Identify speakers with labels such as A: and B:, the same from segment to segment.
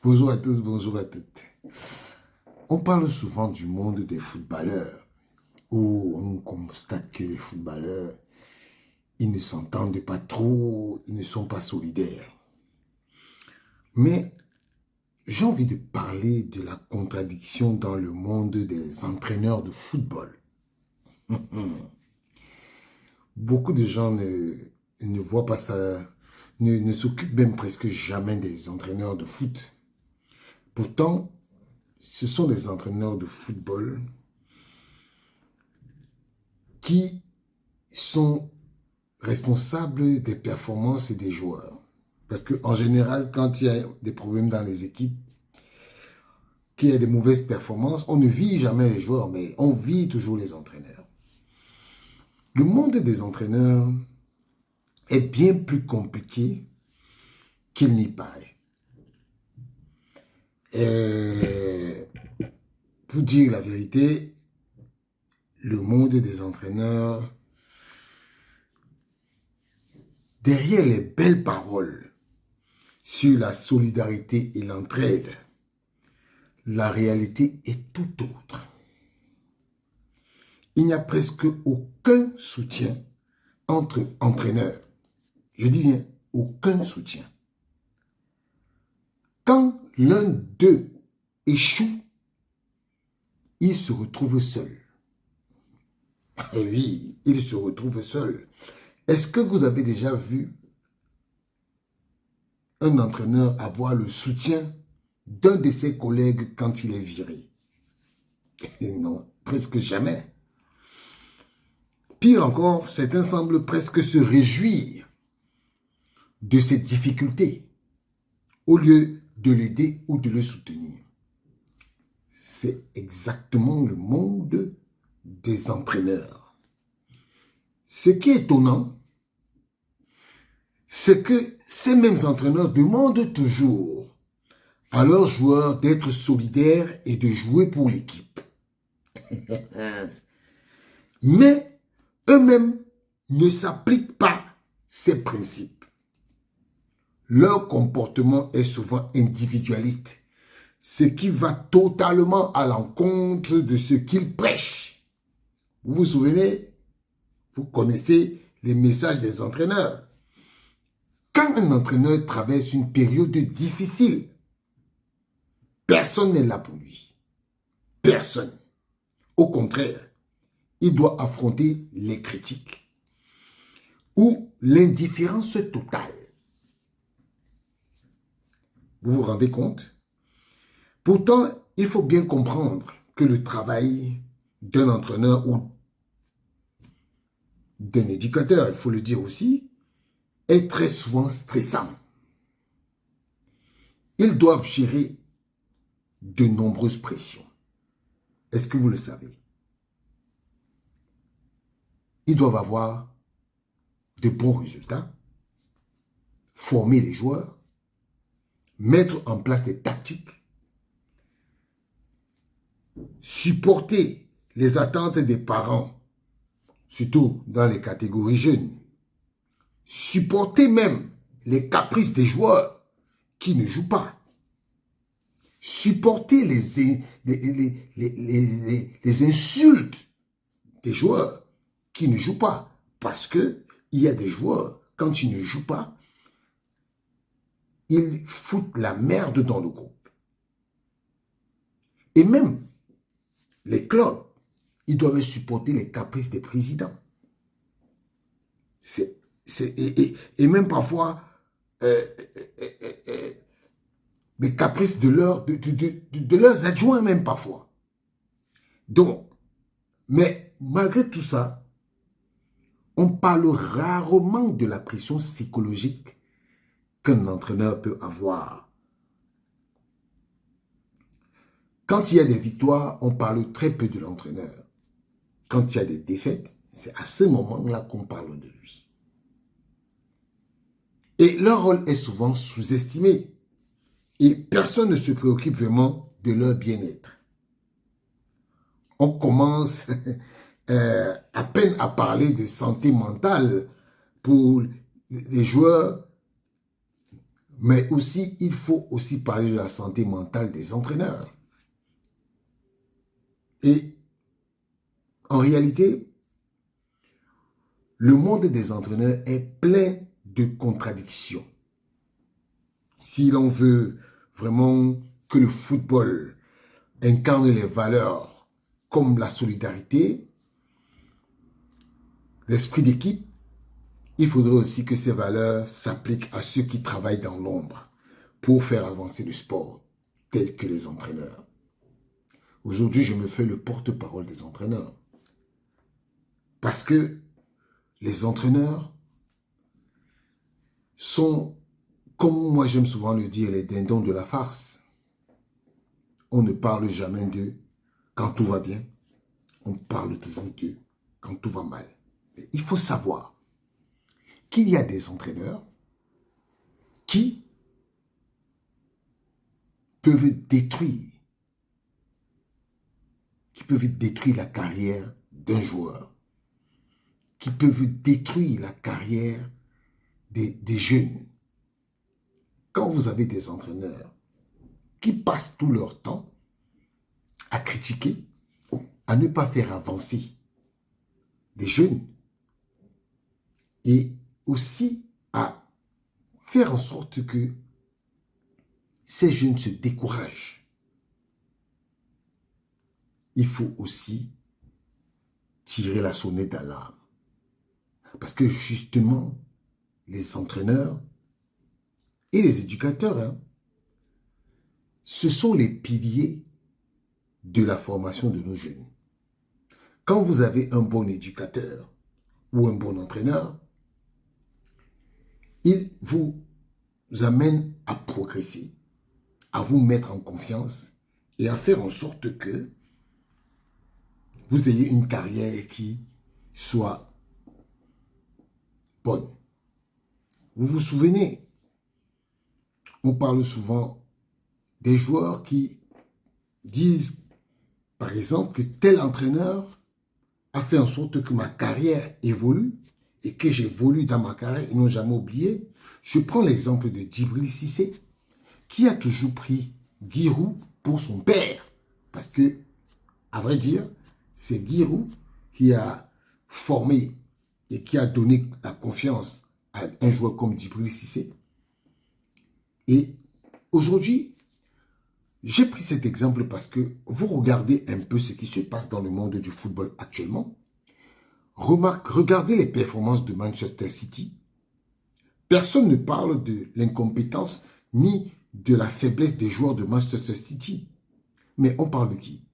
A: Bonjour à tous, bonjour à toutes. On parle souvent du monde des footballeurs, où on constate que les footballeurs, ils ne s'entendent pas trop, ils ne sont pas solidaires. Mais j'ai envie de parler de la contradiction dans le monde des entraîneurs de football. Beaucoup de gens ne voient pas ça, ne s'occupent même presque jamais des entraîneurs de foot. Pourtant, ce sont des entraîneurs de football qui sont responsables des performances des joueurs. Parce qu'en général, quand il y a des problèmes dans les équipes, qu'il y a des mauvaises performances, on ne vit jamais les joueurs, mais on vit toujours les entraîneurs. Le monde des entraîneurs est bien plus compliqué qu'il n'y paraît. Et pour dire la vérité, le monde des entraîneurs, derrière les belles paroles sur la solidarité et l'entraide, la réalité est tout autre. Il n'y a presque aucun soutien entre entraîneurs. Je dis bien, aucun soutien. Quand l'un d'eux échoue, il se retrouve seul. Et oui, il se retrouve seul. Est-ce que vous avez déjà vu un entraîneur avoir le soutien d'un de ses collègues quand il est viré? Et non, presque jamais. Pire encore, certains semblent presque se réjouir de ses difficultés au lieu de l'aider ou de le soutenir. C'est exactement le monde des entraîneurs. Ce qui est étonnant, c'est que ces mêmes entraîneurs demandent toujours à leurs joueurs d'être solidaires et de jouer pour l'équipe. Mais eux-mêmes ne s'appliquent pas ces principes. Leur comportement est souvent individualiste, ce qui va totalement à l'encontre de ce qu'ils prêchent. Vous vous souvenez, vous connaissez les messages des entraîneurs. Quand un entraîneur traverse une période difficile, personne n'est là pour lui. Personne. Au contraire, il doit affronter les critiques ou l'indifférence totale. Vous vous rendez compte? Pourtant, il faut bien comprendre que le travail d'un entraîneur ou d'un éducateur, il faut le dire aussi, est très souvent stressant. Ils doivent gérer de nombreuses pressions. Est-ce que vous le savez? Ils doivent avoir de bons résultats, former les joueurs, mettre en place des tactiques, supporter les attentes des parents, surtout dans les catégories jeunes, supporter même les caprices des joueurs qui ne jouent pas, supporter les insultes des joueurs qui ne jouent pas, parce que il y a des joueurs, quand ils ne jouent pas, ils foutent la merde dans le groupe. Et même les clubs, ils doivent supporter les caprices des présidents. Et même parfois, les caprices de leurs adjoints même parfois. Donc, mais malgré tout ça, on parle rarement de la pression psychologique qu'un entraîneur peut avoir. Quand il y a des victoires, on parle très peu de l'entraîneur. Quand il y a des défaites, c'est à ce moment-là qu'on parle de lui. Et leur rôle est souvent sous-estimé. Et personne ne se préoccupe vraiment de leur bien-être. On commence à peine à parler de santé mentale pour les joueurs. Mais aussi, il faut aussi parler de la santé mentale des entraîneurs. Et en réalité, le monde des entraîneurs est plein de contradictions. Si l'on veut vraiment que le football incarne les valeurs comme la solidarité, l'esprit d'équipe, il faudrait aussi que ces valeurs s'appliquent à ceux qui travaillent dans l'ombre pour faire avancer le sport, tels que les entraîneurs. Aujourd'hui, je me fais le porte-parole des entraîneurs. Parce que les entraîneurs sont, comme moi j'aime souvent le dire, les dindons de la farce. On ne parle jamais d'eux quand tout va bien. On parle toujours d'eux quand tout va mal. Mais il faut savoir qu'il y a des entraîneurs qui peuvent détruire la carrière d'un joueur, qui peuvent détruire la carrière des jeunes. Quand vous avez des entraîneurs qui passent tout leur temps à critiquer, à ne pas faire avancer des jeunes et aussi à faire en sorte que ces jeunes se découragent, il faut aussi tirer la sonnette d'alarme. Parce que justement, les entraîneurs et les éducateurs, ce sont les piliers de la formation de nos jeunes. Quand vous avez un bon éducateur ou un bon entraîneur, il vous amène à progresser, à vous mettre en confiance et à faire en sorte que vous ayez une carrière qui soit bonne. Vous vous souvenez, on parle souvent des joueurs qui disent, par exemple, que tel entraîneur a fait en sorte que ma carrière évolue et que j'évolue dans ma carrière, ils n'ont jamais oublié. Je prends l'exemple de Djibril Cissé, qui a toujours pris Giroud pour son père. Parce que, à vrai dire, c'est Giroud qui a formé et qui a donné la confiance à un joueur comme Djibril Cissé. Et aujourd'hui, j'ai pris cet exemple parce que vous regardez un peu ce qui se passe dans le monde du football actuellement. Regardez les performances de Manchester City. Personne ne parle de l'incompétence ni de la faiblesse des joueurs de Manchester City. Mais on parle de qui?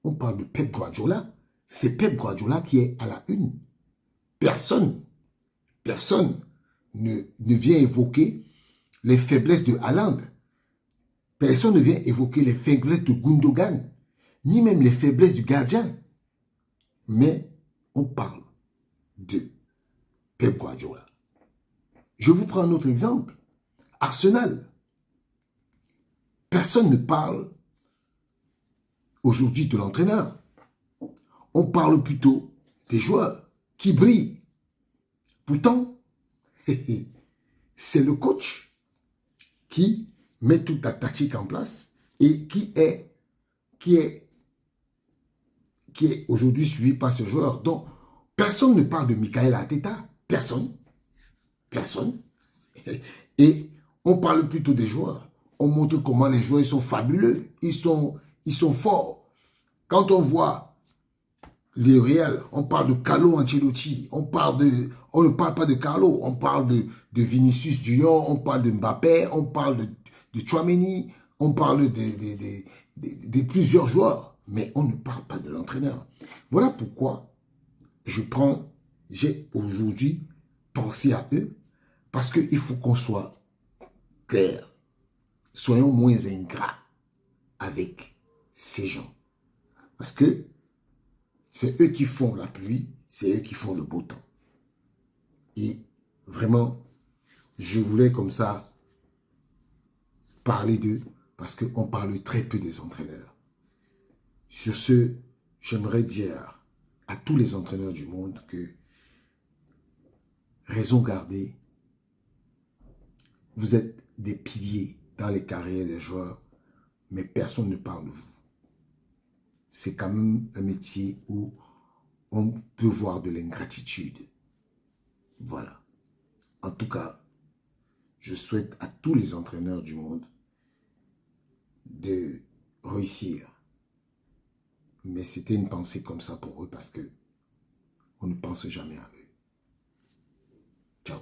A: On parle de Pep Guardiola. C'est Pep Guardiola qui est à la une. Personne ne vient évoquer les faiblesses de Haaland. Personne ne vient évoquer les faiblesses de Gundogan, ni même les faiblesses du gardien. Mais on parle de Pep Guardiola. Je vous prends un autre exemple. Arsenal. Personne ne parle aujourd'hui de l'entraîneur. On parle plutôt des joueurs qui brillent. Pourtant, c'est le coach qui met toute la tactique en place et qui est aujourd'hui suivi par ce joueur. Donc, personne ne parle de Michael Arteta. Personne. Et on parle plutôt des joueurs. On montre comment les joueurs sont fabuleux. Ils sont forts. Quand on voit les Real, on parle de Carlo Ancelotti. On ne parle pas de Carlo. On parle de Vinicius Junior. On parle de Mbappé. On parle de Tchouaméni. On parle de plusieurs joueurs. Mais on ne parle pas de l'entraîneur. Voilà pourquoi j'ai aujourd'hui pensé à eux. Parce qu'il faut qu'on soit clair. Soyons moins ingrats avec ces gens. Parce que c'est eux qui font la pluie, c'est eux qui font le beau temps. Et vraiment, je voulais comme ça parler d'eux parce qu'on parle très peu des entraîneurs. Sur ce, j'aimerais dire à tous les entraîneurs du monde que raison gardée, vous êtes des piliers dans les carrières des joueurs, mais personne ne parle de vous. C'est quand même un métier où on peut voir de l'ingratitude. Voilà. En tout cas, je souhaite à tous les entraîneurs du monde de réussir. Mais c'était une pensée comme ça pour eux parce que on ne pense jamais à eux. Ciao.